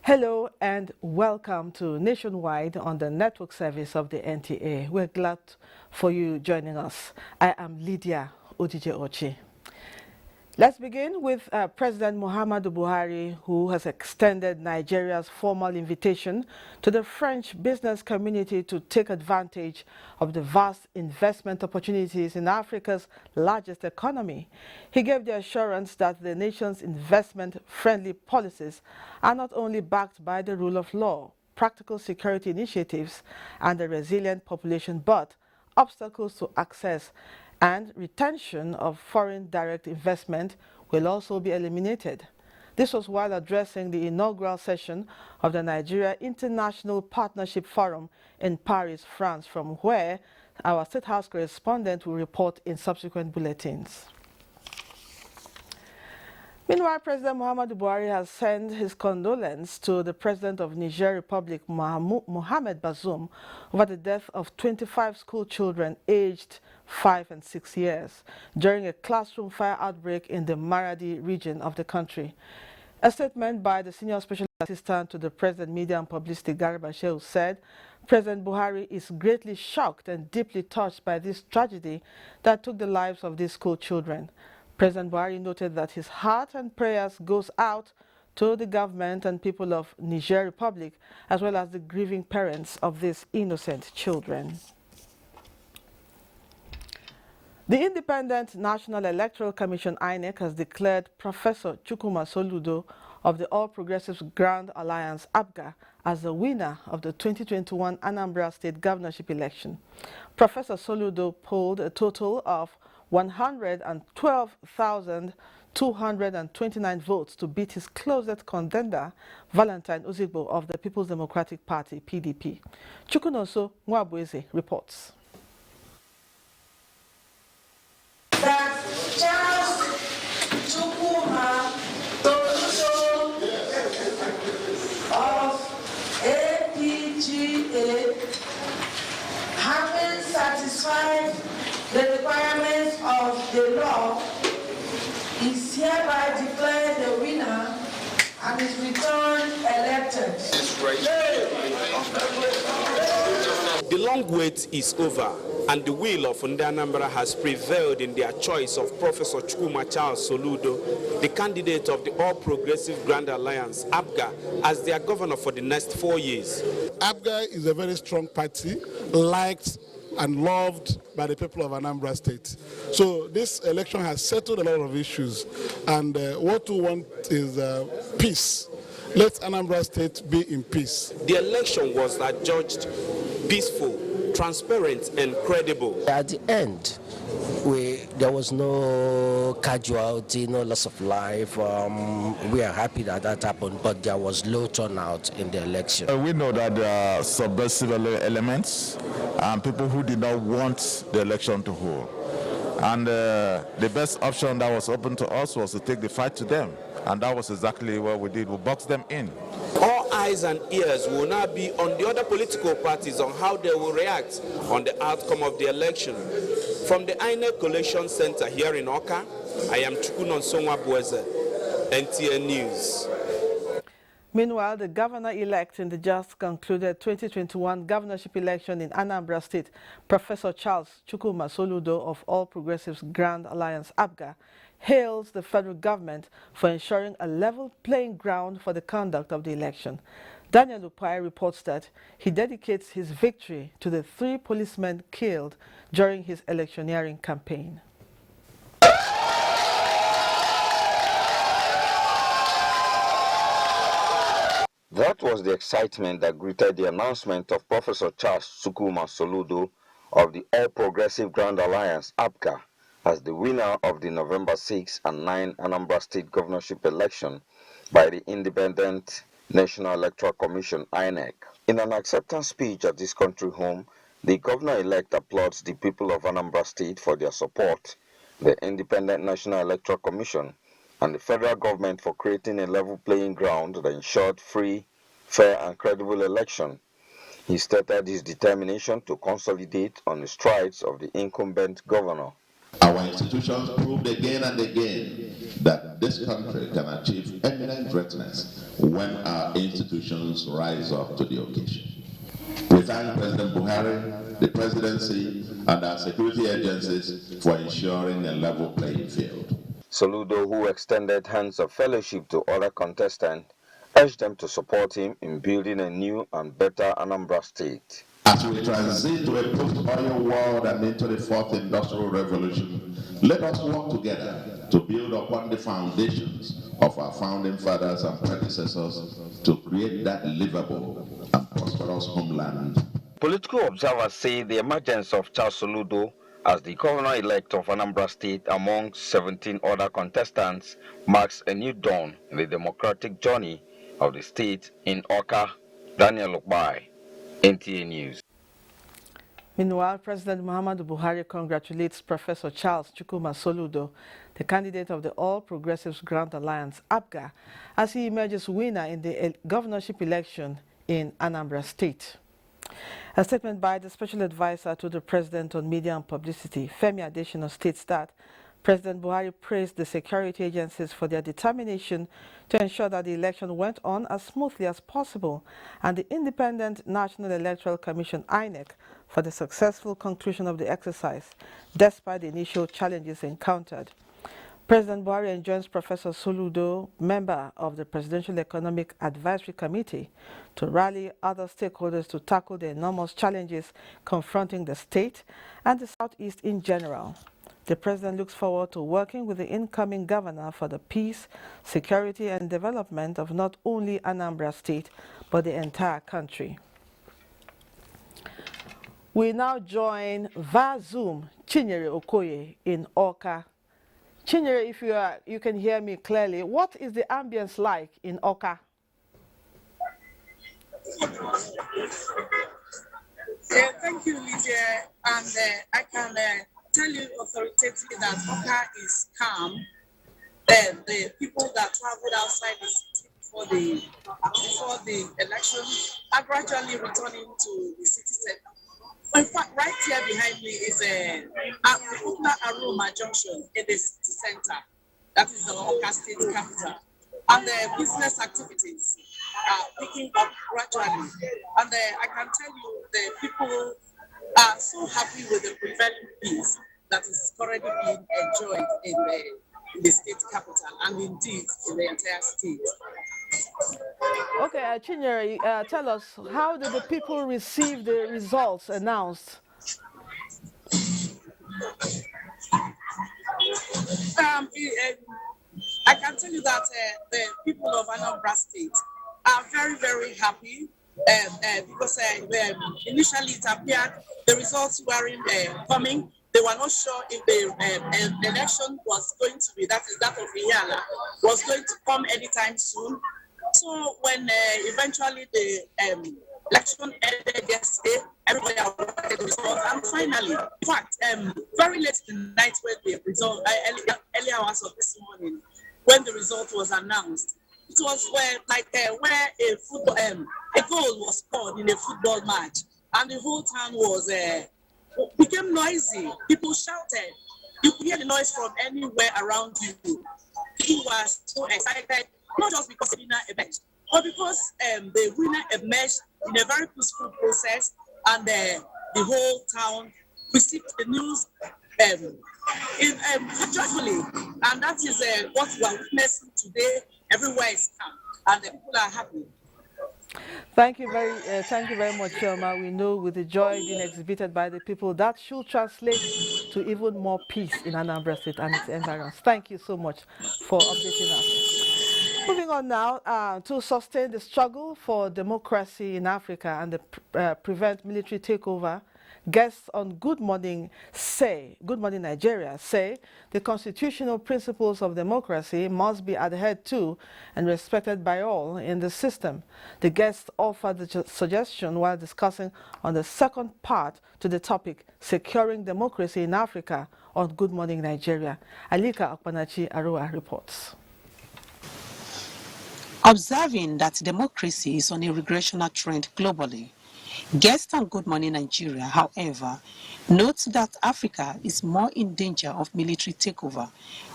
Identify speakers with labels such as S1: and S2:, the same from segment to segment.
S1: Hello and welcome to Nationwide on the network service of the NTA. We're glad for you joining us. I am Lydia Odije Ochi. Let's begin with President Muhammadu Buhari, who has extended Nigeria's formal invitation to the French business community to take advantage of the vast investment opportunities in Africa's largest economy. He gave the assurance that the nation's investment-friendly policies are not only backed by the rule of law, practical security initiatives, and a resilient population, but obstacles to access and retention of foreign direct investment will also be eliminated. This was while addressing the inaugural session of the Nigeria International Partnership Forum in Paris, France, from where our State House correspondent will report in subsequent bulletins. Meanwhile, President Muhammadu Buhari has sent his condolence to the President of Niger Republic, Mohamed Bazoum, over the death of 25 school children aged 5 and 6 years during a classroom fire outbreak in the Maradi region of the country. A statement by the Senior Special Assistant to the President, Media and Publicity, Garba Shehu, said President Buhari is greatly shocked and deeply touched by this tragedy that took the lives of these school children. President Buhari noted that his heart and prayers goes out to the government and people of Niger Republic, as well as the grieving parents of these innocent children. The Independent National Electoral Commission, INEC, has declared Professor Chukwuma Soludo of the All Progressives Grand Alliance, ABGA, as the winner of the 2021 Anambra State governorship election. Professor Soludo polled a total of 112,229 votes to beat his closest contender, Valentine Ozigbo of the People's Democratic Party, PDP. Chukwunoso Nwabueze reports.
S2: That Charles Chukwuma Soludo of APGA, having satisfied the requirements of the law, is hereby declared the winner and is returned elected.
S3: The long wait is over, and the will of Anambra has prevailed in their choice of Professor Chukwuma Charles Soludo, the candidate of the All Progressive Grand Alliance, ABGA, as their governor for the next 4 years.
S4: ABGA is a very strong party, liked and loved by the people of Anambra State. So this election has settled a lot of issues, and what we want is peace. Let Anambra State be in peace.
S3: The election was adjudged peaceful, transparent, and credible.
S5: At the end, there was no casualty, no loss of life. We are happy that that happened, but there was low turnout in the election.
S6: We know that there are subversive elements and people who did not want the election to hold. And the best option that was open to us was to take the fight to them. And that was exactly what we did. We boxed them in.
S3: All eyes and ears will now be on the other political parties on how they will react on the outcome of the election. From the INEC Collation Center here in Oka, I am Chukwunoso Nwabueze, NTA News.
S1: Meanwhile, the governor-elect in the just concluded 2021 governorship election in Anambra State, Professor Charles Chukwuma Soludo of All Progressives Grand Alliance, ABGA, hails the federal government for ensuring a level playing ground for the conduct of the election. Daniel Upai reports that he dedicates his victory to the 3 policemen killed during his electioneering campaign.
S7: That was the excitement that greeted the announcement of Professor Charles Chukwuma Soludo of the All Progressive Grand Alliance, APGA, as the winner of the November 6 and 9 Anambra State governorship election by the Independent National Electoral Commission, INEC. In an acceptance speech at this country home, the governor-elect applauds the people of Anambra State for their support, the Independent National Electoral Commission, and the federal government for creating a level playing ground that ensured free, fair, and credible election. He stated his determination to consolidate on the strides of the incumbent governor.
S8: Our institutions proved again and again that this country can achieve eminent greatness when our institutions rise up to the occasion. We thank President Buhari, the presidency, and our security agencies for ensuring a level playing field.
S7: Soludo, who extended hands of fellowship to other contestants, urged them to support him in building a new and better Anambra State.
S8: As we transit to a post-oil world and into the fourth industrial revolution, let us work together to build upon the foundations of our founding fathers and predecessors to create that livable and prosperous homeland.
S7: Political observers say the emergence of Charles Soludo as the governor-elect of Anambra State among 17 other contestants marks a new dawn in the democratic journey of the state in Awka. Daniel Okbai, NTA News.
S1: Meanwhile, President Muhammadu Buhari congratulates Professor Charles Chukwuma Soludo, the candidate of the All Progressives Grand Alliance, APGA, as he emerges winner in the governorship election in Anambra State. A statement by the Special Advisor to the President on Media and Publicity, Femi Adesina, states that President Buhari praised the security agencies for their determination to ensure that the election went on as smoothly as possible, and the Independent National Electoral Commission, INEC, for the successful conclusion of the exercise, despite the initial challenges encountered. President Buhari enjoins Professor Soludo, member of the Presidential Economic Advisory Committee, to rally other stakeholders to tackle the enormous challenges confronting the state and the Southeast in general. The President looks forward to working with the incoming governor for the peace, security and development of not only Anambra State, but the entire country. We now join via Zoom Chinyere Okoye in Awka. Chinyere, if you can hear me clearly, what is the ambience like in Awka?
S9: Thank you, Lydia. And I can tell you authoritatively that Awka is calm. The people that traveled outside the city before the election are gradually returning to the city center. In fact, right here behind me is a Aroma Junction in the city center. That is the Awka State capital. And the business activities are picking up gradually. And I can tell you the people are so happy with the prevailing peace that is currently being enjoyed in the state capital and indeed in the entire state.
S1: Okay, Chinyere, tell us, how did the people receive the results announced?
S9: I can tell you that the people of Anambra State are very, very happy because initially it appeared the results weren't coming. They were not sure if the election was going to be, that is that of Iyala, was going to come anytime soon. So when eventually the election ended yesterday, everybody awaited the results. And finally, in fact, very late in the night when the result, early hours of this morning, when the result was announced, it was where a football a goal was scored in a football match, and the whole town was became noisy. People shouted. You could hear the noise from anywhere around you. People were so excited, not just because the winner emerged, but because the winner emerged in a very peaceful process, and the whole town received the news joyfully. And that is what we are witnessing today. Everywhere is calm, and the people are happy.
S1: Thank you very much, Shelma. We know with the joy being exhibited by the people, that should translate to even more peace in Anambra State and its environs. Thank you so much for updating us. Moving on now, to sustain the struggle for democracy in Africa and prevent military takeover, guests on Good Morning Nigeria say the constitutional principles of democracy must be adhered to and respected by all in the system. The guests offered the suggestion while discussing on the second part to the topic, Securing Democracy in Africa, on Good Morning Nigeria. Alika Akpanachi Arua reports.
S10: Observing that democracy is on a regressional trend globally, Guests on Good Morning Nigeria, however, note that Africa is more in danger of military takeover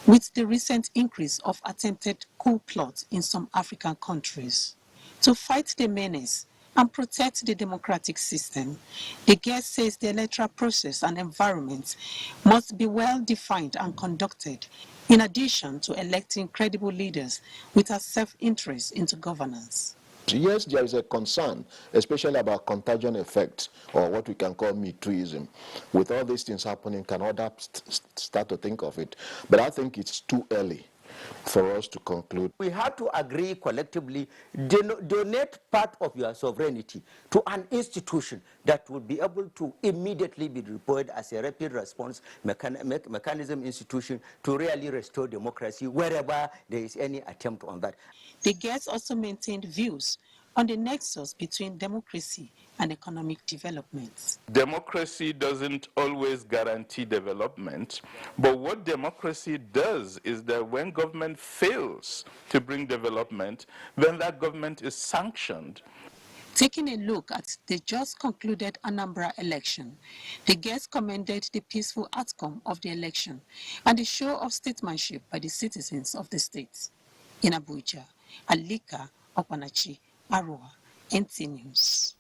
S10: with the recent increase of attempted coup plots in some African countries. To fight the menace and protect the democratic system, the guest says the electoral process and environment must be well defined and conducted, in addition to electing credible leaders with a self-interest into governance.
S11: Yes, there is a concern, especially about contagion effect, or what we can call Me Tooism. With all these things happening, can others start to think of it? But I think it's too early for us to conclude.
S12: We have to agree collectively, donate part of your sovereignty to an institution that will be able to immediately be deployed as a rapid response mechanism institution to really restore democracy wherever there is any attempt on that.
S10: The guests also maintained views on the nexus between democracy and economic development.
S13: Democracy doesn't always guarantee development, but what democracy does is that when government fails to bring development, then that government is sanctioned.
S10: Taking a look at the just concluded Anambra election, the guests commended the peaceful outcome of the election and the show of statesmanship by the citizens of the state. In Abuja, Alika Opanachi, Arua, NTA News.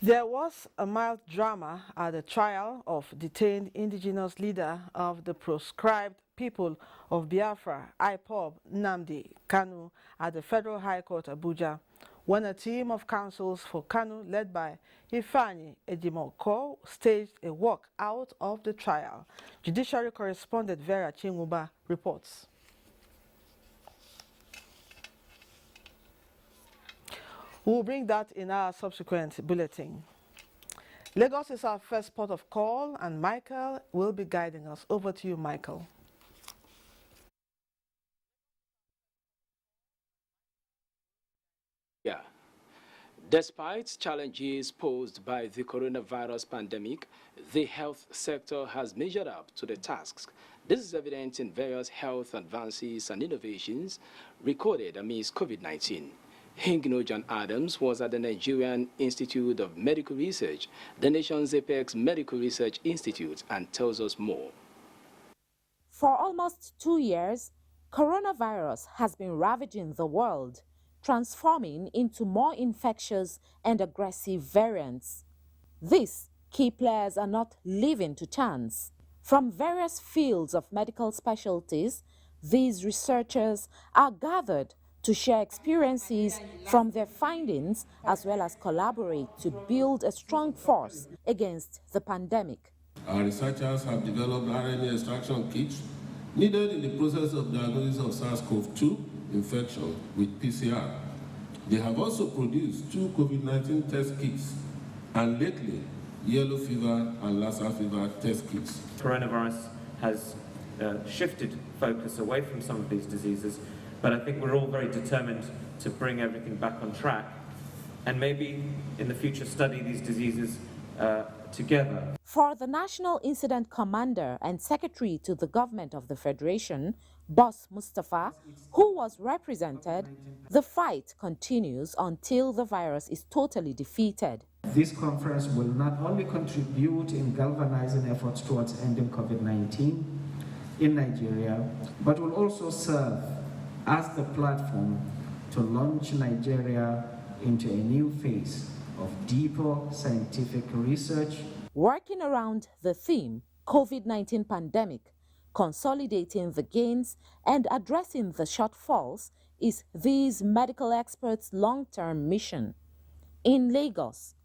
S1: There was a mild drama at the trial of detained indigenous leader of the proscribed people of Biafra, IPOB, Nnamdi Kanu, at the Federal High Court, Abuja, when a team of counsels for Kanu, led by Ifeanyi Ejimoko, staged a walk out of the trial. Judiciary correspondent Vera Chinwuba reports. We'll bring that in our subsequent bulletin. Lagos is our first port of call, and Michael will be guiding us. Over to you, Michael.
S3: Yeah. Despite challenges posed by the coronavirus pandemic, the health sector has measured up to the tasks. This is evident in various health advances and innovations recorded amidst COVID-19. Hingno John Adams was at the Nigerian Institute of Medical Research, the nation's apex medical research institute, and tells us more.
S14: For almost 2 years, coronavirus has been ravaging the world, transforming into more infectious and aggressive variants. These key players are not leaving to chance. From various fields of medical specialties, these researchers are gathered to share experiences from their findings as well as collaborate to build a strong force against the pandemic.
S15: Our researchers have developed RNA extraction kits needed in the process of diagnosis of SARS-CoV-2 infection with PCR. They have also produced 2 COVID-19 test kits and lately yellow fever and Lassa fever test kits.
S16: Coronavirus has shifted focus away from some of these diseases, but I think we're all very determined to bring everything back on track and maybe in the future study these diseases together.
S14: For the National Incident Commander and Secretary to the Government of the Federation, Boss Mustafa, who was represented, the fight continues until the virus is totally defeated.
S17: This conference will not only contribute in galvanizing efforts towards ending COVID-19 in Nigeria, but will also serve as the platform to launch Nigeria into a new phase of deeper scientific research.
S14: Working around the theme, COVID-19 pandemic, consolidating the gains and addressing the shortfalls is these medical experts' long-term mission. In Lagos,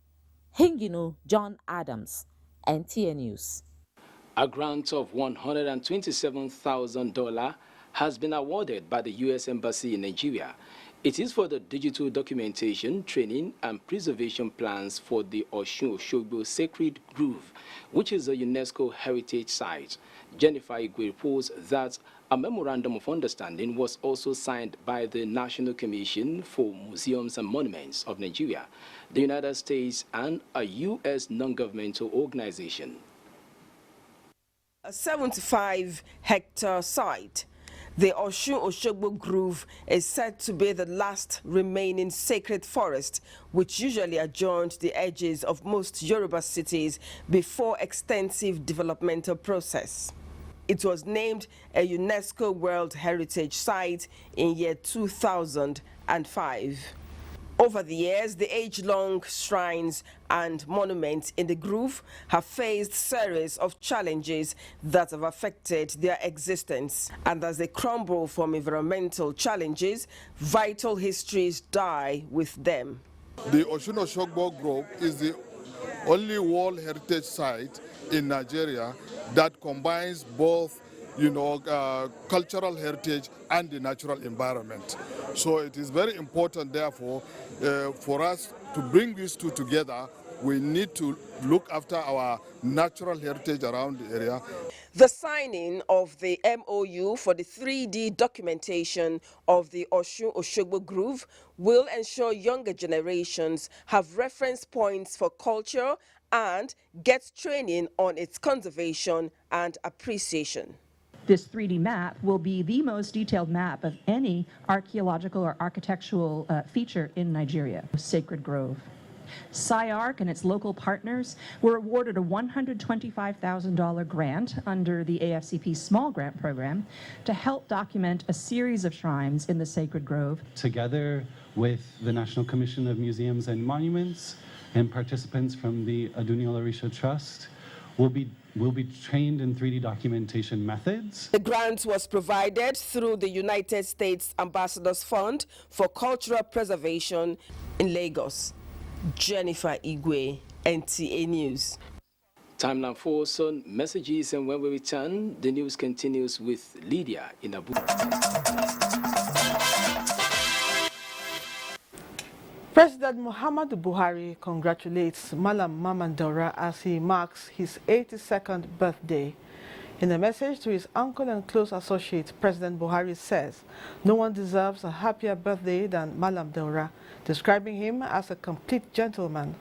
S14: Hingino John Adams, NTA News.
S3: A grant of $127,000 has been awarded by the U.S. Embassy in Nigeria. It is for the digital documentation, training, and preservation plans for the Osun-Osogbo Sacred Grove, which is a UNESCO heritage site. Jennifer Igwe reports that a memorandum of understanding was also signed by the National Commission for Museums and Monuments of Nigeria, the United States, and a U.S. non-governmental organization.
S18: A 75-hectare site The Osun-Oshogbo Grove is said to be the last remaining sacred forest, which usually adjoined the edges of most Yoruba cities before extensive developmental process. It was named a UNESCO World Heritage Site in year 2005. Over the years, the age-long shrines and monuments in the grove have faced series of challenges that have affected their existence. And as they crumble from environmental challenges, vital histories die with them.
S19: The Osun-Oshogbo Grove is the only World Heritage Site in Nigeria that combines both cultural heritage and the natural environment. So it is very important, therefore, for us to bring these two together. We need to look after our natural heritage around the area.
S18: The signing of the MOU for the 3D documentation of the Osun-Oshogbo Grove will ensure younger generations have reference points for culture and get training on its conservation and appreciation.
S20: This 3D map will be the most detailed map of any archaeological or architectural feature in Nigeria. Sacred Grove. SciArc and its local partners were awarded a $125,000 grant under the AFCP Small Grant Program to help document a series of shrines in the Sacred Grove.
S21: Together with the National Commission of Museums and Monuments and participants from the Aduni Olarisha Trust, will be trained in 3D documentation methods.
S18: The grant was provided through the United States Ambassadors Fund for Cultural Preservation in Lagos. Jennifer Igwe, NTA News.
S22: Time now for some messages, and when we return, the news continues with Lydia in Abuja.
S1: President Muhammadu Buhari congratulates Malam Mamandora as he marks his 82nd birthday. In a message to his uncle and close associate, President Buhari says, "No one deserves a happier birthday than Malam Daura," describing him as a complete gentleman,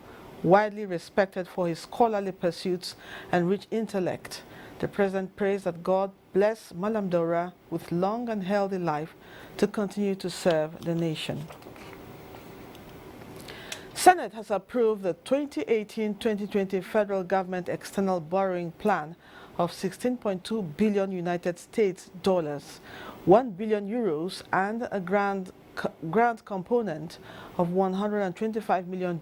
S1: widely respected for his scholarly pursuits and rich intellect. The president prays that God bless Malam Daura with long and healthy life to continue to serve the nation. Senate has approved the 2018-2020 federal government external borrowing plan of 16.2 billion United States dollars, 1 billion euros, and a grant component of $125 million.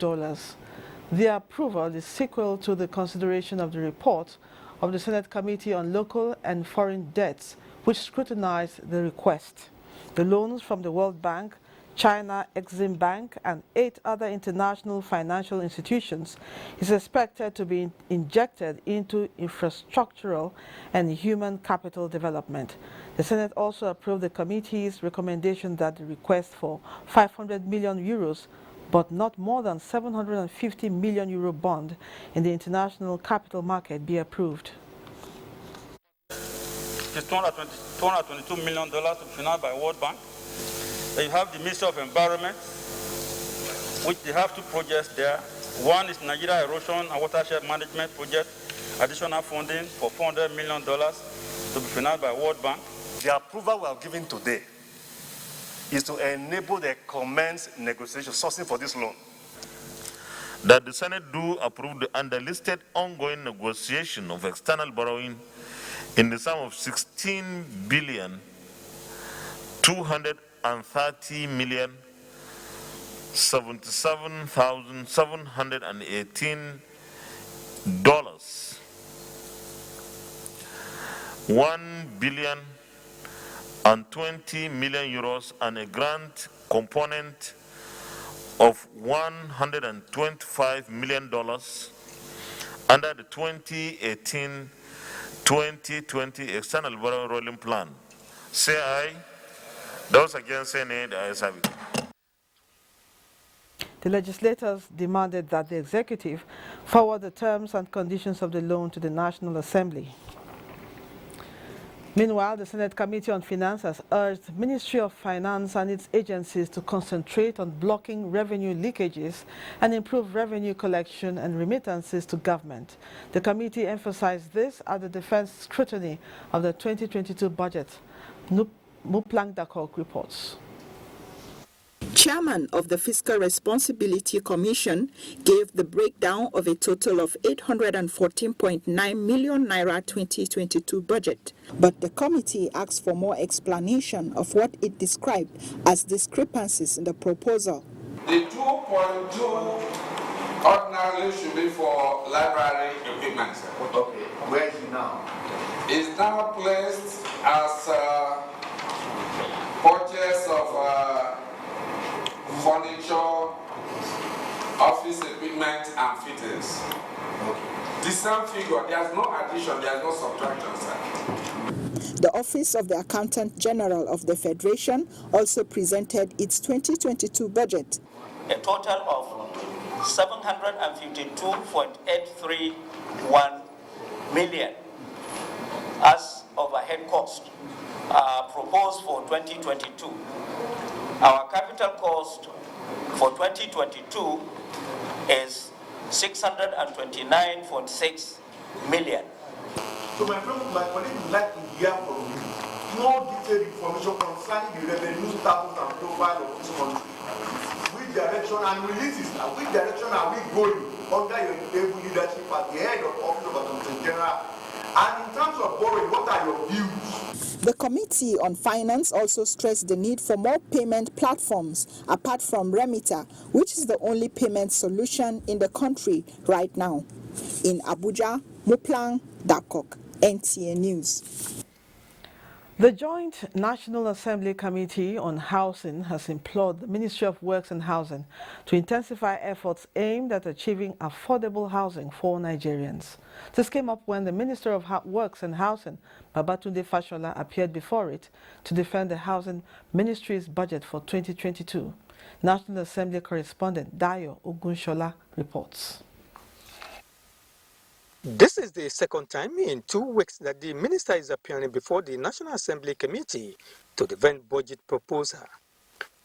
S1: The approval is sequel to the consideration of the report of the Senate Committee on Local and Foreign Debts, which scrutinized the request. The loans from the World Bank, China, Exim Bank, and 8 other international financial institutions is expected to be injected into infrastructural and human capital development. The Senate also approved the committee's recommendation that the request for 500 million euros, but not more than 750 million euro bond in the international capital market be approved.
S23: It's $222 million to be financed by World Bank. You have the Ministry of Environment, which they have 2 projects there. One is Nigeria Erosion and Watershed Management Project, additional funding for $400 million to be financed by World Bank.
S24: The approval we are giving today is to enable the commence negotiation sourcing for this loan.
S25: That the Senate do approve the underlisted ongoing negotiation of external borrowing in the sum of 16,230,077,718 dollars, 1,020 million euros, and a grant component of $125 million under the 2018-2020 external borrowing rolling plan. Say aye. Those against say nay. The ayes have it.
S1: The legislators demanded that the executive forward the terms and conditions of the loan to the National Assembly. Meanwhile, the Senate Committee on Finance has urged the Ministry of Finance and its agencies to concentrate on blocking revenue leakages and improve revenue collection and remittances to government. The committee emphasized this at the defense scrutiny of the 2022 budget. Muplang Dakok reports.
S2: Chairman of the Fiscal Responsibility Commission gave the breakdown of a total of 814.9 million naira 2022 budget. But the committee asked for more explanation of what it described as discrepancies in the proposal.
S4: The 2.2 ordinarily should be for library equipment. Okay, where is it now? Is now placed as purchase of furniture, office equipment, and fittings. The same figure, there's no addition, there's no subtraction, sir.
S2: The Office of the Accountant General of the Federation also presented its 2022 budget.
S5: A total of 752.831 million as overhead cost proposed for 2022. Our capital cost for 2022 is 629.6 million.
S6: So my colleague would like to hear from you more detailed information concerning the revenue status and profile of this country. Which direction and releases, which direction are we going under your able leadership at the head of Office of Accountant General? And in terms of borrowing, what are your views?
S2: The Committee on Finance also stressed the need for more payment platforms apart from Remitter, which is the only payment solution in the country right now. In Abuja, Muplang Dakok, NTA News.
S1: The Joint National Assembly Committee on Housing has implored the Ministry of Works and Housing to intensify efforts aimed at achieving affordable housing for Nigerians. This came up when the Minister of Works and Housing, Babatunde Fashola, appeared before it to defend the Housing Ministry's budget for 2022. National Assembly correspondent Dayo Ogunshola reports.
S8: This is the second time in 2 weeks that the minister is appearing before the National Assembly Committee to defend budget proposal.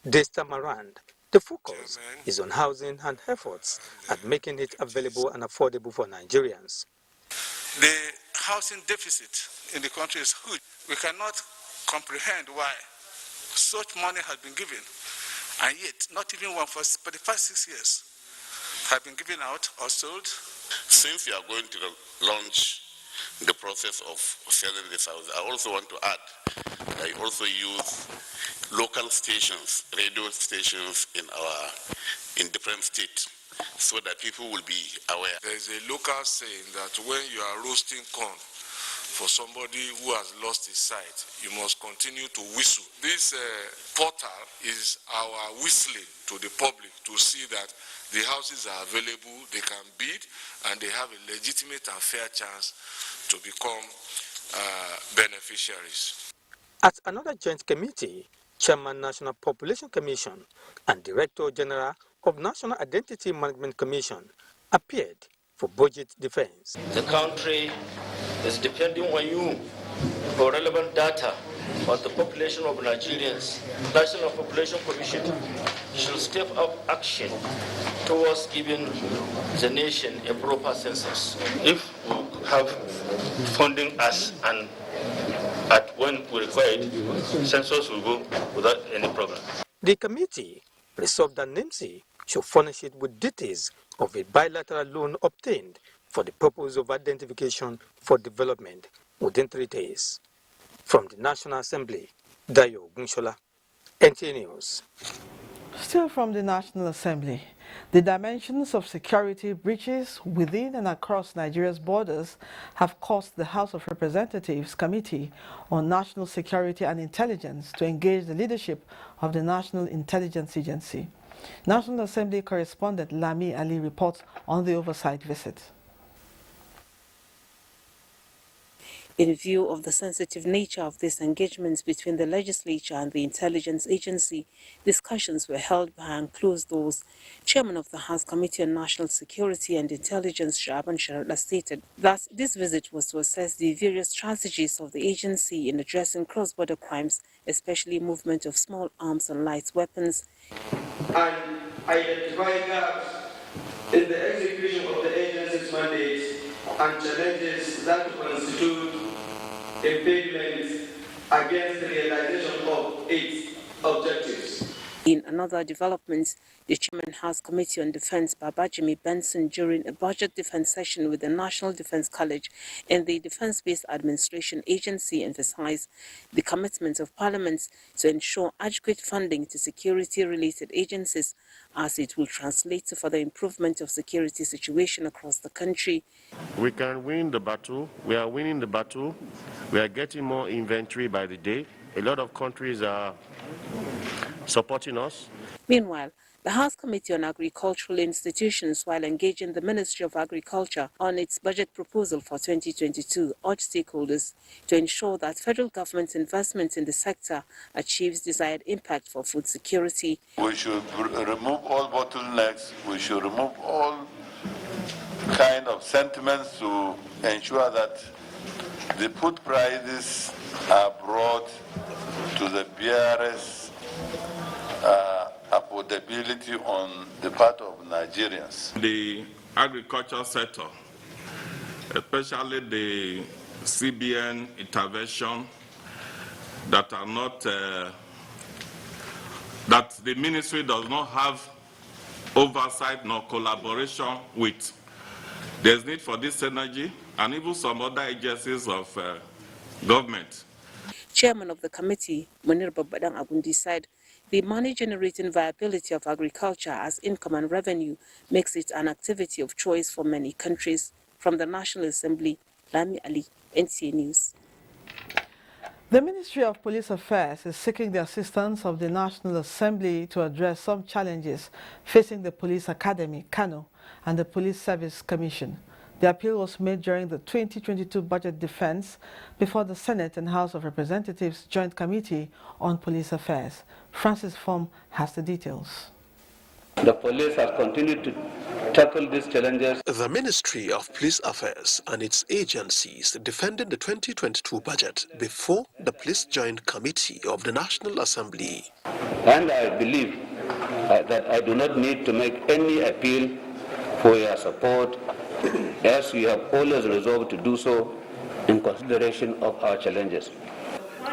S8: This time around, the focus is on housing and efforts at making it available and affordable for Nigerians.
S26: The housing deficit in the country is huge. We cannot comprehend why such money has been given, and yet not even one for the past 6 years have been given out or sold.
S27: Since you are going to launch the process of selling this house, I also want to add, I also use local stations, radio stations in different states, so that people will be aware.
S26: There is a local saying that when you are roasting corn for somebody who has lost his sight, you must continue to whistle. This portal is our whistling to the public to see that the houses are available, they can bid, and they have a legitimate and fair chance to become beneficiaries.
S8: At another joint committee, Chairman National Population Commission and Director General of National Identity Management Commission appeared for budget defense.
S5: The country is depending on you for relevant data on the population of Nigerians. National Population Commission should step up action towards giving the nation a proper census. If we have funding us and at when we require it, census will go without any problem.
S8: The committee resolved that NIMSI should furnish it with details of a bilateral loan obtained for the purpose of identification for development within 3 days. From the National Assembly, Dayo Ogunshola, NTA News.
S1: Still from the National Assembly, the dimensions of security breaches within and across Nigeria's borders have caused the House of Representatives Committee on National Security and Intelligence to engage the leadership of the National Intelligence Agency. National Assembly correspondent Lami Ali reports on the oversight visit.
S28: In view of the sensitive nature of these engagements between the legislature and the intelligence agency, discussions were held behind closed doors. Chairman of the House Committee on National Security and Intelligence, Shaban Sharada, stated that this visit was to assess the various strategies of the agency in addressing cross-border crimes, especially movement of small arms and light weapons.
S5: And identify gaps in the execution of the agency's mandate and challenges that constitute impediments
S7: against the realization of its objectives.
S28: In another development, the Chairman House Committee on Defense, Babajimi Benson, during a budget defense session with the National Defense College and the Defense-Based Administration Agency, emphasized the commitment of Parliament to ensure adequate funding to security-related agencies, as it will translate to further improvement of security situation across the country.
S24: We can win the battle. We are winning the battle. We are getting more inventory by the day. A lot of countries are supporting us.
S28: Meanwhile, the House Committee on Agricultural Institutions, while engaging the Ministry of Agriculture on its budget proposal for 2022, urged stakeholders to ensure that federal government investment in the sector achieves desired impact for food security.
S9: We should remove all bottlenecks. We should remove all kind of sentiments to ensure that the food prices are brought to the barest affordability on the part of Nigerians.
S23: The agriculture sector, especially the CBN intervention, that are not that the ministry does not have oversight nor collaboration with. There's need for this synergy and even some other agencies of government.
S28: Chairman of the committee, Munir Babadang Agundi, said the money-generating viability of agriculture as income and revenue makes it an activity of choice for many countries. From the National Assembly, Lami Ali, NTA News.
S1: The Ministry of Police Affairs is seeking the assistance of the National Assembly to address some challenges facing the Police Academy, Kano, and the Police Service Commission. The appeal was made during the 2022 budget defense before the Senate and House of Representatives Joint Committee on Police Affairs. Francis Form has the details.
S10: The police have continued to tackle these challenges.
S11: The Ministry of Police Affairs and its agencies defended the 2022 budget before the Police Joint Committee of the National Assembly.
S10: And I believe that I do not need to make any appeal for your support, as we have always resolved to do so in consideration of our challenges.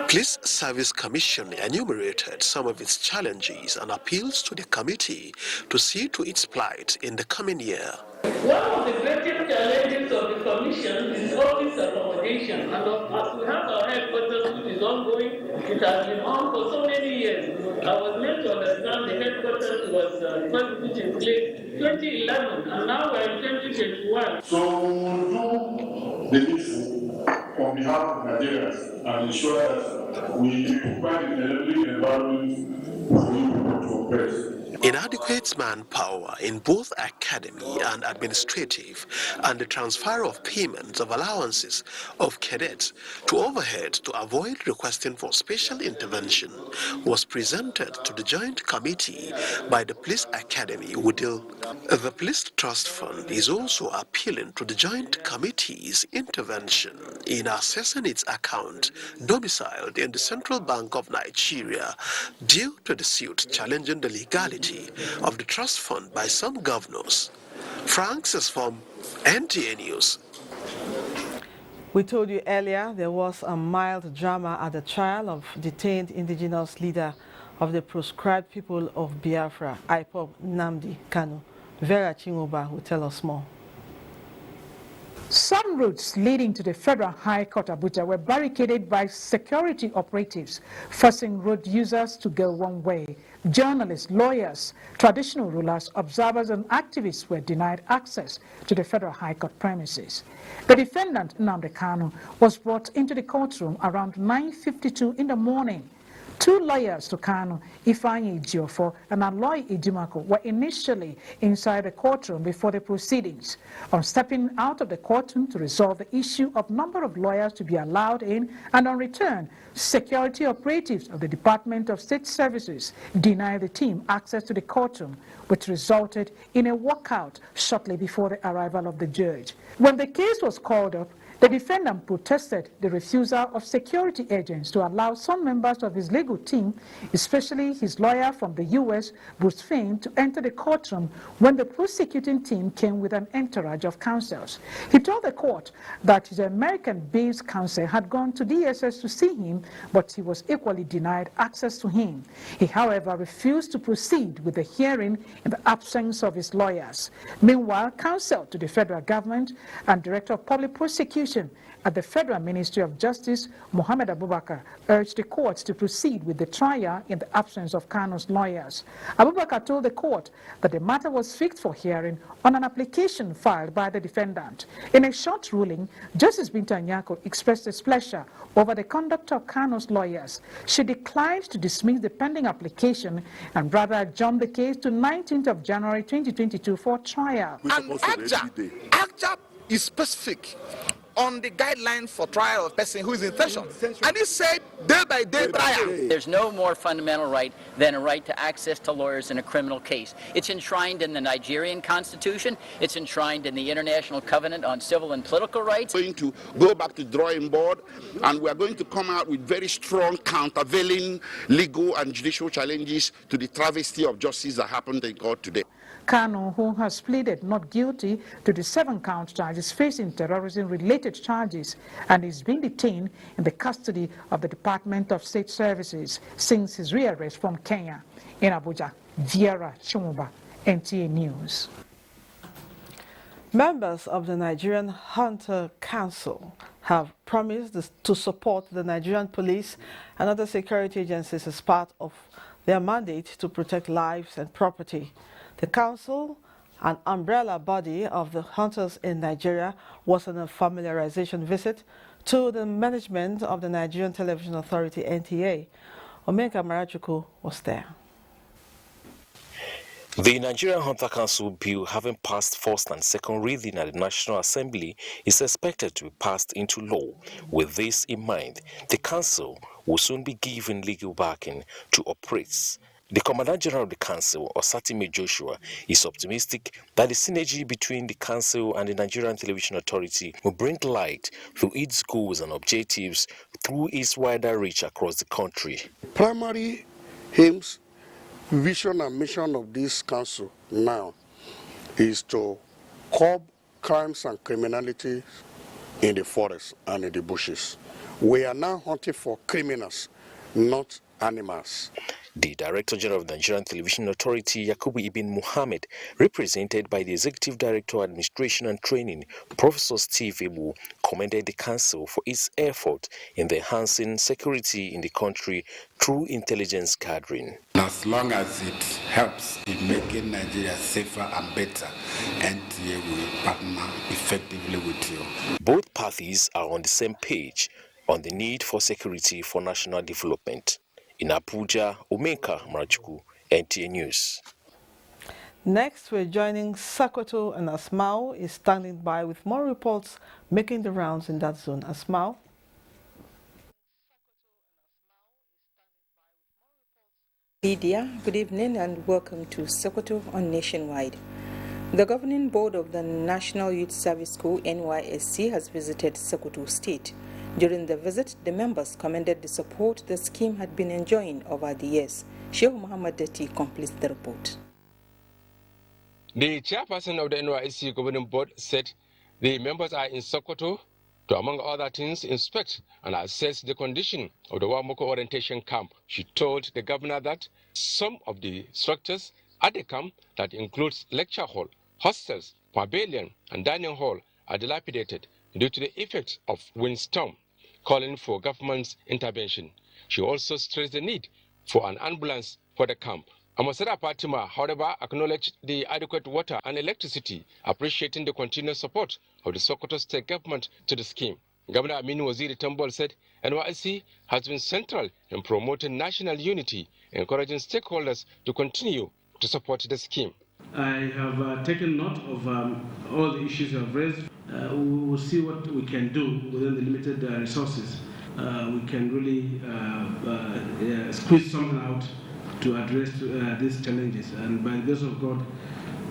S11: Police Service Commission enumerated some of its challenges and appeals to the committee to see to its plight in the coming year.
S12: One of the greatest challenges of the Commission is office accommodation, and of course we have our headquarters, which is ongoing. It has been on for so many years. I was meant to understand the headquarters was first put in place 2011, and now we're in 2021.
S13: So we'll do the needful on behalf of Nigerians and ensure that we provide an enabling environment for you to operate.
S11: Inadequate manpower in both academy and administrative, and the transfer of payments of allowances of cadets to overhead to avoid requesting for special intervention was presented to the Joint Committee by the Police Academy, Woodil. The Police Trust Fund is also appealing to the Joint Committee's intervention in assessing its account domiciled in the Central Bank of Nigeria due to the suit challenging the legality of the trust fund by some governors. Francis from NTA News.
S1: We told you earlier there was a mild drama at the trial of detained indigenous leader of the proscribed people of Biafra, IPOB Nnamdi Kanu. Vera Chinwoba will tell us more.
S15: Some routes leading to the Federal High Court Abuja were barricaded by security operatives, forcing road users to go one way. Journalists, lawyers, traditional rulers, observers, and activists were denied access to the Federal High Court premises. The defendant, Nnamdi Kanu, was brought into the courtroom around 9:52 in the morning. Two lawyers to Kanu, Ifeanyi Ejiofor and Aloy Ejimako, were initially inside the courtroom before the proceedings. On stepping out of the courtroom to resolve the issue of number of lawyers to be allowed in, and on return, security operatives of the Department of State Services denied the team access to the courtroom, which resulted in a walkout shortly before the arrival of the judge. When the case was called up, The defendant protested the refusal of security agents to allow some members of his legal team, especially his lawyer from the U.S., Bruce Finn, to enter the courtroom when the prosecuting team came with an entourage of counsels. He told the court that his American-based counsel had gone to DSS to see him, but he was equally denied access to him. He, however, refused to proceed with the hearing in the absence of his lawyers. Meanwhile, counsel to the federal government and Director of Public Prosecution at the Federal Ministry of Justice, Mohammed Abubakar, urged the court to proceed with the trial in the absence of Kano's lawyers. Abubakar told the court that the matter was fixed for hearing on an application filed by the defendant. In a short ruling, Justice Binta Nyako expressed displeasure over the conduct of Kano's lawyers. She declined to dismiss the pending application and rather adjourned the case to 19th of January 2022 for trial.
S3: And ACTA is specific on the guideline for trial of a person who is in detention. And it said day-by-day trial.
S14: There's no more fundamental right than a right to access to lawyers in a criminal case. It's enshrined in the Nigerian Constitution. It's enshrined in the International Covenant on Civil and Political Rights.
S3: We're going to go back to the drawing board, and we are going to come out with very strong countervailing legal and judicial challenges to the travesty of justice that happened in court today.
S15: Kano, who has pleaded not guilty to the 7 count charges, facing terrorism-related charges and is being detained in the custody of the Department of State Services since his rearrest from Kenya. In Abuja, Viera Chumuba, NTA News.
S1: Members of the Nigerian Hunter Council have promised to support the Nigerian police and other security agencies as part of their mandate to protect lives and property. The council, an umbrella body of the hunters in Nigeria, was on a familiarization visit to the management of the Nigerian Television Authority, NTA. Omenka Marachuku was there.
S16: The Nigerian Hunter Council bill, having passed first and second reading at the National Assembly, is expected to be passed into law. With this in mind, the council will soon be given legal backing to operate. The Commandant General of the Council, Osatime Joshua, is optimistic that the synergy between the Council and the Nigerian Television Authority will bring light to its goals and objectives through its wider reach across the country.
S17: Primary aims, vision and mission of this council now is to curb crimes and criminality in the forests and in the bushes. We are now hunting for criminals, not animals.
S16: The Director General of the Nigerian Television Authority, Yakubu Ibn Muhammad, represented by the Executive Director of Administration and Training, Professor Steve Ebu, commended the Council for its effort in enhancing security in the country through intelligence gathering.
S18: As long as it helps in making Nigeria safer and better, NTA will partner effectively with you.
S16: Both parties are on the same page on the need for security for national development. In Abuja, Omenka Marachuku, NTA News.
S1: Next, we're joining Sokoto, and Asmao is standing by with more reports making the rounds in that zone. Asmao?
S19: Lydia, good evening and welcome to Sokoto on Nationwide. The governing board of the National Youth Service School, NYSC, has visited Sokoto State. During the visit, the members commended the support the scheme had been enjoying over the years. Sheikh Muhammad Dati completes the report.
S20: The chairperson of the NYSC governing board said the members are in Sokoto to, among other things, inspect and assess the condition of the Wamoko orientation camp. She told the governor that some of the structures at the camp, that includes lecture hall, hostels, pavilion, and dining hall, are dilapidated due to the effects of windstorm, calling for government's intervention. She also stressed the need for an ambulance for the camp. Ambassador Fatima, however, acknowledged the adequate water and electricity, appreciating the continuous support of the Sokoto state government to the scheme. Governor Aminu Waziri Tambol said NYSC has been central in promoting national unity, encouraging stakeholders to continue to support the scheme.
S21: I have taken note of all the issues you have raised. We will see what we can do within the limited resources. We can really squeeze something out to address these challenges, and by the grace of God,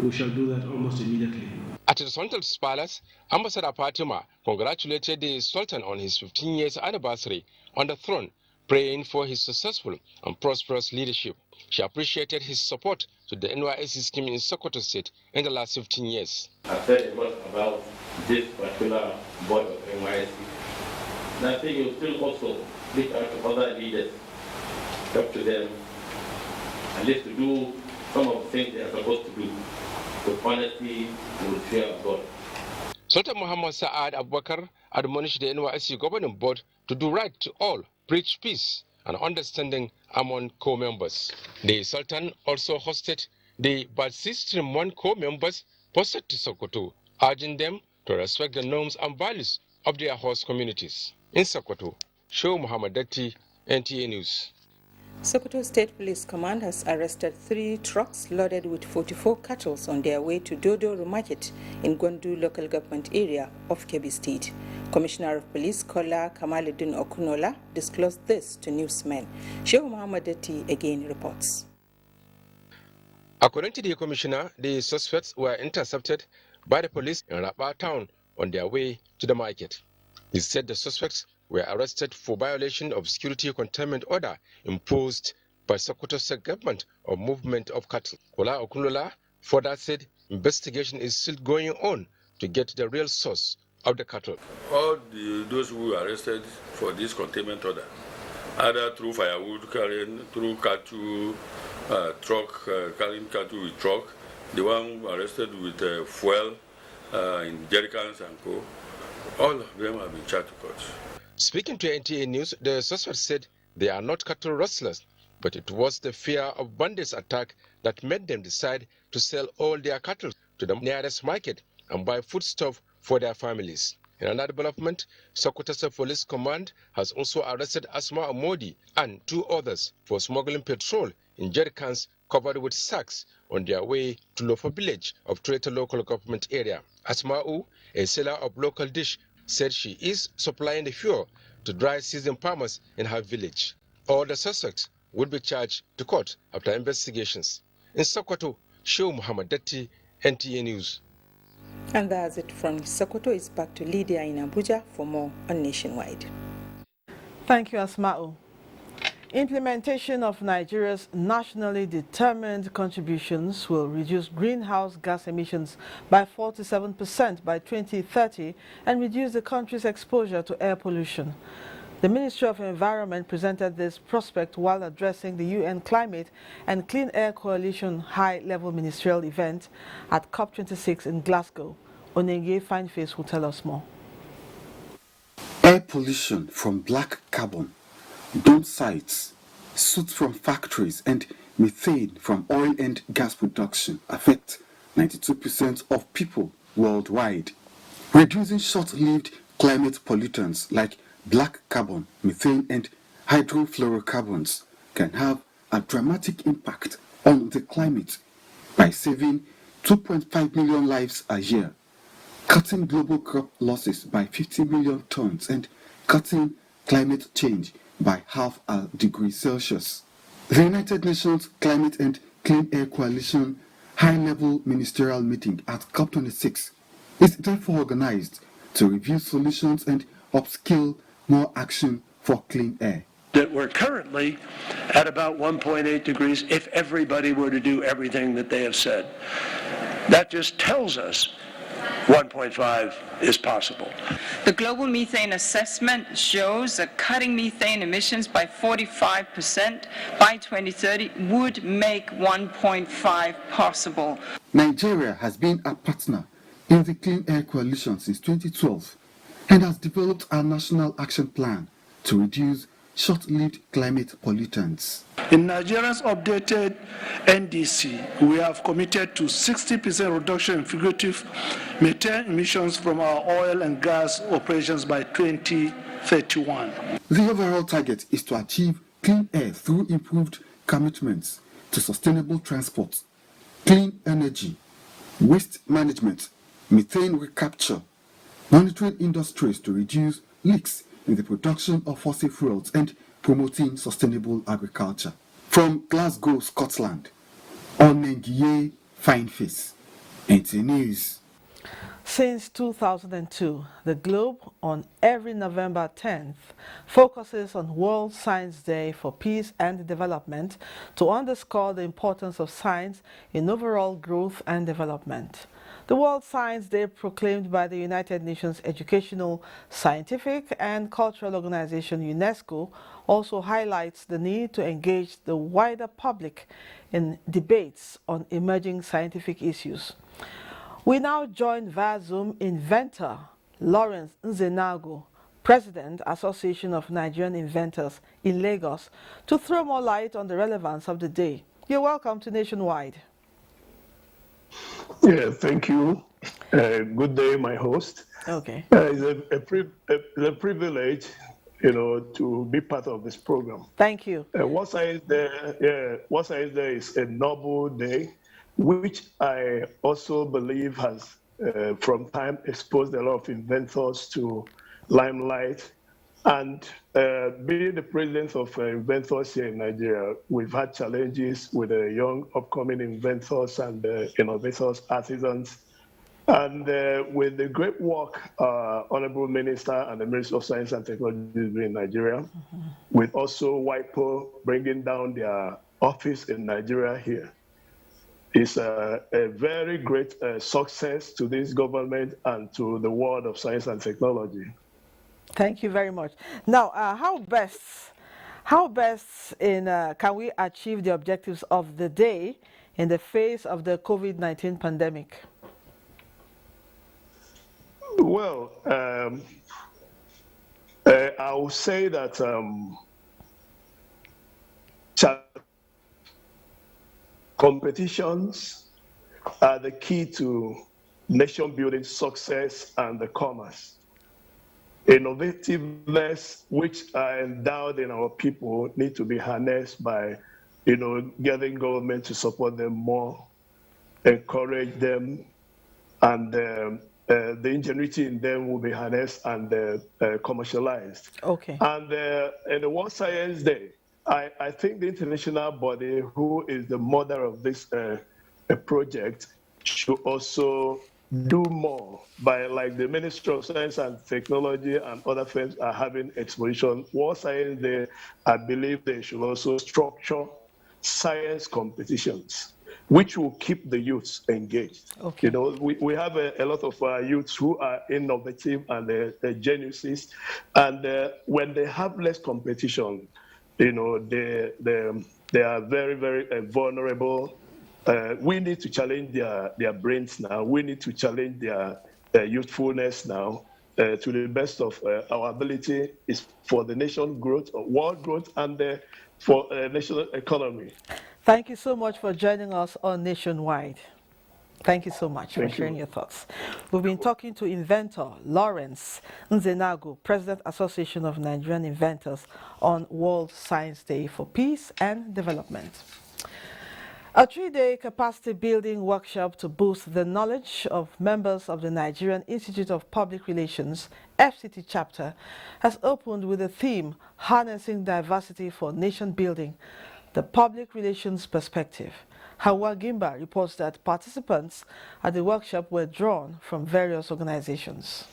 S21: we shall do that almost immediately.
S20: At the Sultan's Palace, Ambassador Fatima congratulated the Sultan on his 15 years anniversary on the throne, praying for his successful and prosperous leadership. She appreciated his support to the NYSC scheme in Sokoto State in the last 15 years.
S5: I've said a lot about this particular board of NYSC. And I think you still also reach out to other leaders, talk to them, at least to do some of the things they are supposed to do with honesty and with fear of God.
S20: Sultan Muhammad Saad Abubakar admonished the NYSC governing board to do right to all, preach peace and understanding among co-members. The Sultan also hosted the Batsi Stream 1 co-members posted to Sokoto, urging them to respect the norms and values of their host communities. In Sokoto, Show Muhammad Datti, NTA News.
S19: Sokoto State Police Command has arrested 3 trucks loaded with 44 cattle on their way to Dodo Market in Gwandu local government area of Kebbi State. Commissioner of Police Kola Kamaluddin Okunola disclosed this to newsmen. Shehu Muhammad Datti again reports.
S20: According to the commissioner, the suspects were intercepted by the police in Raba town on their way to the market. He said the suspects were arrested for violation of security containment order imposed by Sokoto State government of movement of cattle. Kola Okunola further said investigation is still going on to get the real source of the cattle.
S2: All those who were arrested for this containment order, either through firewood carrying, through cattle, truck, carrying cattle with truck, the one arrested with fuel in jerrycans and co, all of them have been charged to court.
S20: Speaking to NTA News, the suspect said they are not cattle rustlers, but it was the fear of bandits' attack that made them decide to sell all their cattle to the nearest market and buy foodstuff for their families. In another development, Sokoto State Police Command has also arrested Asma Amodi and 2 others for smuggling petrol in jerrycans covered with sacks on their way to Lofa village of Treta local government area. Asma'u, a seller of local dish, said she is supplying the fuel to dry season farmers in her village. All the suspects would be charged to court after investigations. In Sokoto, Shehu Muhammad Datti, NTA News.
S19: And that's it from Sokoto. It's back to Lydia in Abuja for more on Nationwide.
S1: Thank you, Asma'u. Implementation of Nigeria's nationally determined contributions will reduce greenhouse gas emissions by 47% by 2030 and reduce the country's exposure to air pollution. The Ministry of Environment presented this prospect while addressing the UN Climate and Clean Air Coalition high-level ministerial event at COP26 in Glasgow. Onenge Fineface will tell us more.
S4: Air pollution from black carbon, dump sites, soot from factories, and methane from oil and gas production affect 92% of people worldwide. Reducing short-lived climate pollutants like black carbon, methane, and hydrofluorocarbons can have a dramatic impact on the climate by saving 2.5 million lives a year, cutting global crop losses by 50 million tons, and cutting climate change by half a degree Celsius. The United Nations Climate and Clean Air Coalition high-level ministerial meeting at COP26 is therefore organized to review solutions and upscale more action for clean air.
S6: That we're currently at about 1.8 degrees if everybody were to do everything that they have said. That just tells us 1.5 is possible.
S8: The global methane assessment shows that cutting methane emissions by 45% by 2030 would make 1.5 possible.
S4: Nigeria has been a partner in the Clean Air Coalition since 2012 and has developed a national action plan to reduce short-lived climate pollutants.
S22: In Nigeria's updated NDC, we have committed to 60% reduction in fugitive methane emissions from our oil and gas operations by 2031.
S4: The overall target is to achieve clean air through improved commitments to sustainable transport, clean energy, waste management, methane recapture, monitoring industries to reduce leaks in the production of fossil fuels, and promoting sustainable agriculture. From Glasgow, Scotland, Onengie Fineface, NTA News.
S1: Since 2002, the globe on every November 10th focuses on World Science Day for Peace and Development to underscore the importance of science in overall growth and development. The World Science Day, proclaimed by the United Nations Educational, Scientific and Cultural Organization UNESCO, also highlights the need to engage the wider public in debates on emerging scientific issues. We now join via Zoom inventor Lawrence Nzenago, President, Association of Nigerian Inventors in Lagos, to throw more light on the relevance of the day. You're welcome to Nationwide.
S7: Yeah, thank you. Good day, my host.
S1: Okay.
S7: It's a privilege, to be part of this program.
S1: Thank you.
S7: World Science Day is a noble day, which I also believe has, from time, exposed a lot of inventors to limelight. And being the president of inventors here in Nigeria, we've had challenges with the young upcoming inventors and innovators, artisans. And with the great work Honorable Minister and the Minister of Science and Technology is doing in Nigeria, with also WIPO bringing down their office in Nigeria here. It's a very great success to this government and to the world of science and technology.
S1: Thank you very much. Now, how best can we achieve the objectives of the day in the face of the COVID-19 pandemic?
S7: Well, I will say that competitions are the key to nation-building success and the commerce. Innovativeness, which are endowed in our people, need to be harnessed by, getting government to support them more, encourage them, and the ingenuity in them will be harnessed and commercialized.
S1: Okay.
S7: And in the World Science Day, I think the international body, who is the mother of this project, should also do more by, like the Ministry of Science and Technology and other firms are having exposition. World Science Day, I believe they should also structure science competitions, which will keep the youths engaged.
S1: Okay.
S7: We have a lot of youths who are innovative and geniuses, and when they have less competition, they are very, very vulnerable. We need to challenge their brains now. We need to challenge their youthfulness now to the best of our ability is for the nation growth, world growth, and for national economy.
S1: Thank you so much for joining us on Nationwide. Thank you so much for sharing your thoughts. We've been talking to inventor Lawrence Nzenago, President, Association of Nigerian Inventors, on World Science Day for Peace and Development. A 3-day capacity building workshop to boost the knowledge of members of the Nigerian Institute of Public Relations, FCT chapter, has opened with the theme Harnessing Diversity for Nation Building, the Public Relations Perspective. Hawa Gimba reports that participants at the workshop were drawn from various organizations.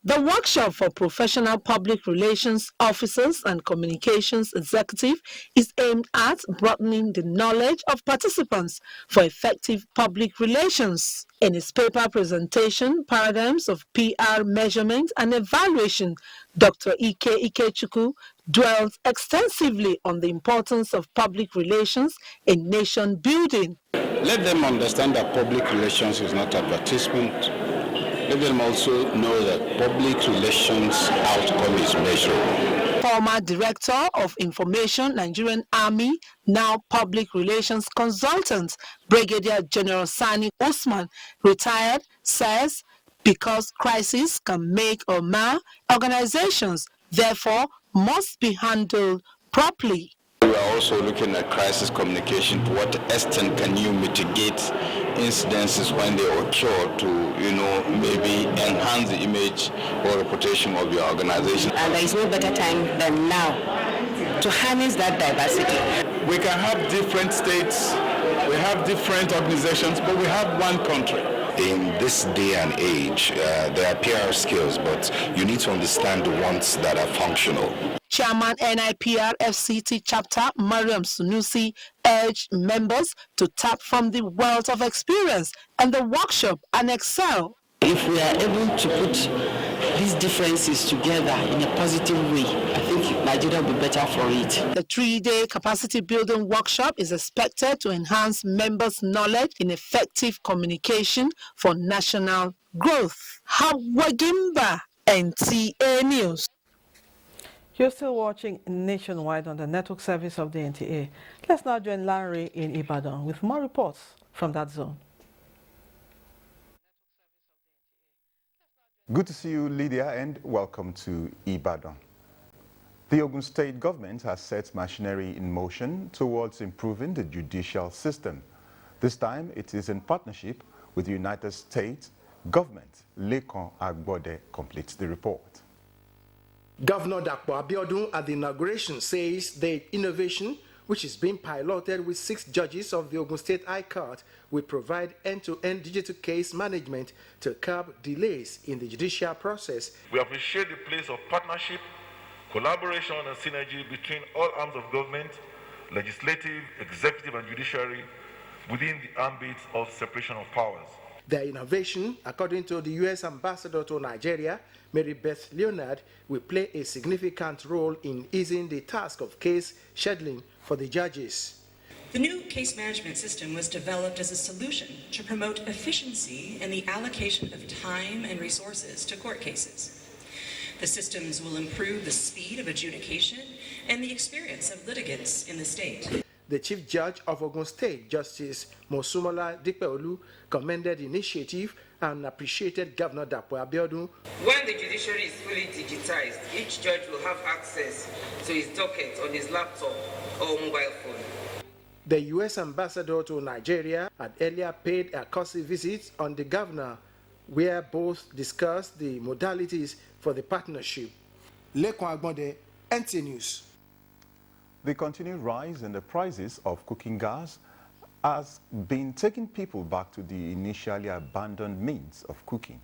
S9: The workshop for professional public relations officers and communications executive is aimed at broadening the knowledge of participants for effective public relations. In his paper presentation, Paradigms of PR Measurement and Evaluation, Dr. Ike Ikechukwu dwelt extensively on the importance of public relations in nation building.
S23: Let them understand that public relations is not advertisement. Let them also know that public relations outcome is measurable.
S9: Former Director of Information, Nigerian Army, now Public Relations Consultant, Brigadier General Sani Usman, retired, says, because crises can make or mar organizations, therefore must be handled properly.
S23: We are also looking at crisis communication. To what extent can you mitigate incidences when they occur to, maybe enhance the image or reputation of your organization?
S24: And there is no better time than now to harness that diversity.
S23: We can have different states
S10: We have different organizations, but we have one country.
S11: In this day and age, there are PR skills, but you need to understand the ones that are functional.
S9: Chairman NIPR FCT chapter Mariam Sunusi urged members to tap from the wealth of experience and the workshop and excel.
S12: If we are able to put these differences together in a positive way, I think Nigeria will be better for it.
S9: The 3-day capacity building workshop is expected to enhance members' knowledge in effective communication for national growth. Hawagimba, NTA News.
S1: You're still watching Nationwide on the network service of the NTA. Let's now join Larry in Ibadan with more reports from that zone.
S13: Good to see you, Lydia, and welcome to Ibadan. The Ogun State government has set machinery in motion towards improving the judicial system. This time, it is in partnership with the United States government. Lekan Agbode completes the report.
S25: Governor Dapo Abiodun at the inauguration says the innovation, which is being piloted with 6 judges of the Ogun State High Court, will provide end-to-end digital case management to curb delays in the judicial process.
S26: We appreciate the place of partnership, collaboration and synergy between all arms of government, legislative, executive and judiciary, within the ambit of separation of powers.
S25: Their innovation, according to the U.S. Ambassador to Nigeria, Mary Beth Leonard, will play a significant role in easing the task of case scheduling for the judges.
S27: The new case management system was developed as a solution to promote efficiency in the allocation of time and resources to court cases. The systems will improve the speed of adjudication and the experience of litigants in the state.
S25: The Chief Judge of Ogun State, Justice Mosumola Dipeolu, commended the initiative and appreciated Governor Dapo Abiodun.
S28: When the judiciary is fully digitized, each judge will have access to his docket on his laptop or mobile phone.
S25: The U.S. Ambassador to Nigeria had earlier paid a courtesy visit on the governor, where both discussed the modalities for the partnership. Lekan Agbode, NTA News.
S13: The continued rise in the prices of cooking gas has been taking people back to the initially abandoned means of cooking.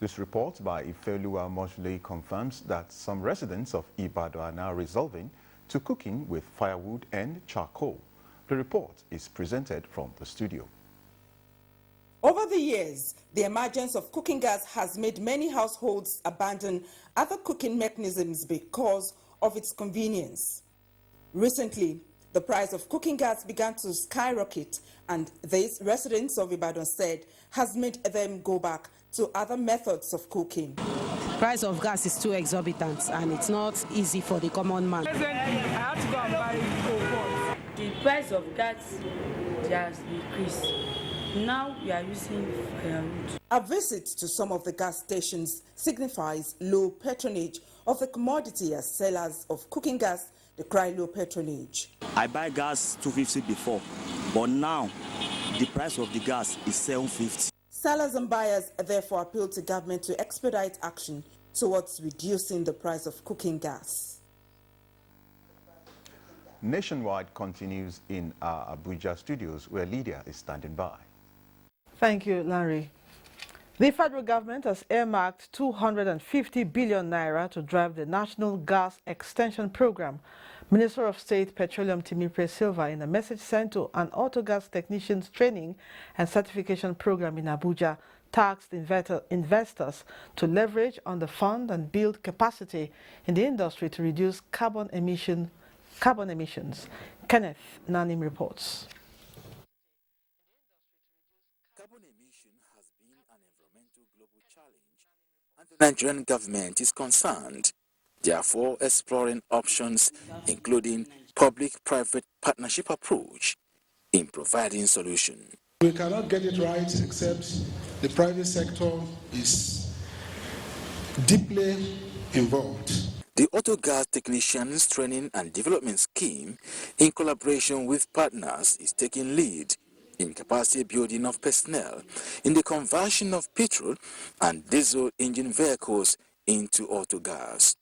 S13: This report by Ifelua Moshle confirms that some residents of Ibadan are now resolving to cooking with firewood and charcoal. The report is presented from the studio.
S29: Over the years, the emergence of cooking gas has made many households abandon other cooking mechanisms because of its convenience. Recently, the price of cooking gas began to skyrocket, and this, residents of Ibadan said, has made them go back to other methods of cooking.
S30: Price of gas is too exorbitant, and it's not easy for the common man.
S31: Presently, I had to go and buy coal. The price of gas has increased. Now we are using firewood.
S29: A visit to some of the gas stations signifies low patronage of the commodity as sellers of cooking gas decry low patronage.
S32: I buy gas $250 before, but now the price of the gas is $750.
S29: Sellers and buyers therefore appeal to government to expedite action towards reducing the price of cooking gas.
S13: Nationwide continues in our Abuja studios, where Lydia is standing by.
S1: Thank you, Larry. The federal government has earmarked 250 billion naira to drive the National Gas Extension Program. Minister of State Petroleum Timipre Silva, in a message sent to an auto gas technicians training and certification program in Abuja, tasked investors to leverage on the fund and build capacity in the industry to reduce carbon emissions. Kenneth Nanim reports.
S33: The Nigerian government is concerned, therefore exploring options including public-private partnership approach in providing solutions.
S34: We cannot get it right except the private sector is deeply involved.
S33: The Auto Gas Technicians Training and Development Scheme, in collaboration with partners, is taking lead in capacity building of personnel in the conversion of petrol and diesel engine vehicles into auto gas.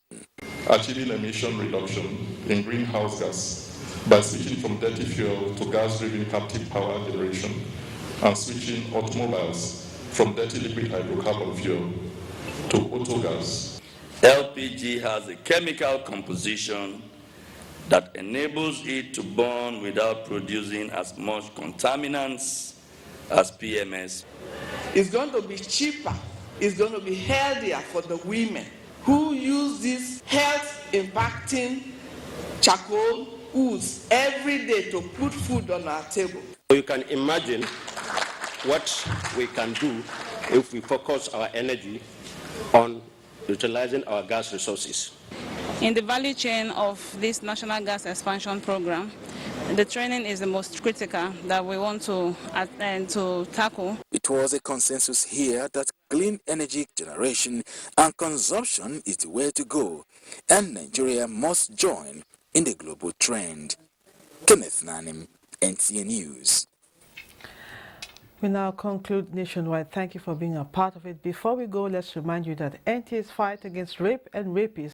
S35: Achieving emission reduction in greenhouse gas
S26: by switching from dirty fuel to gas-driven captive power generation and switching automobiles from dirty liquid hydrocarbon fuel to autogas.
S2: LPG has a chemical composition that enables it to burn without producing as much contaminants as PMS.
S3: It's going to be cheaper, it's going to be healthier for the women who use this health-impacting charcoal woods every day to put food on our table.
S5: You can imagine what we can do if we focus our energy on utilizing our gas resources.
S31: In the value chain of this National Gas Expansion Program, the training is the most critical that we want to tackle.
S33: It was a consensus here that clean energy generation and consumption is the way to go, and Nigeria must join in the global trend. Kenneth Nanim, NTA News.
S1: We now conclude Nationwide. Thank you for being a part of it. Before we go, let's remind you that NTA's fight against rape and rapists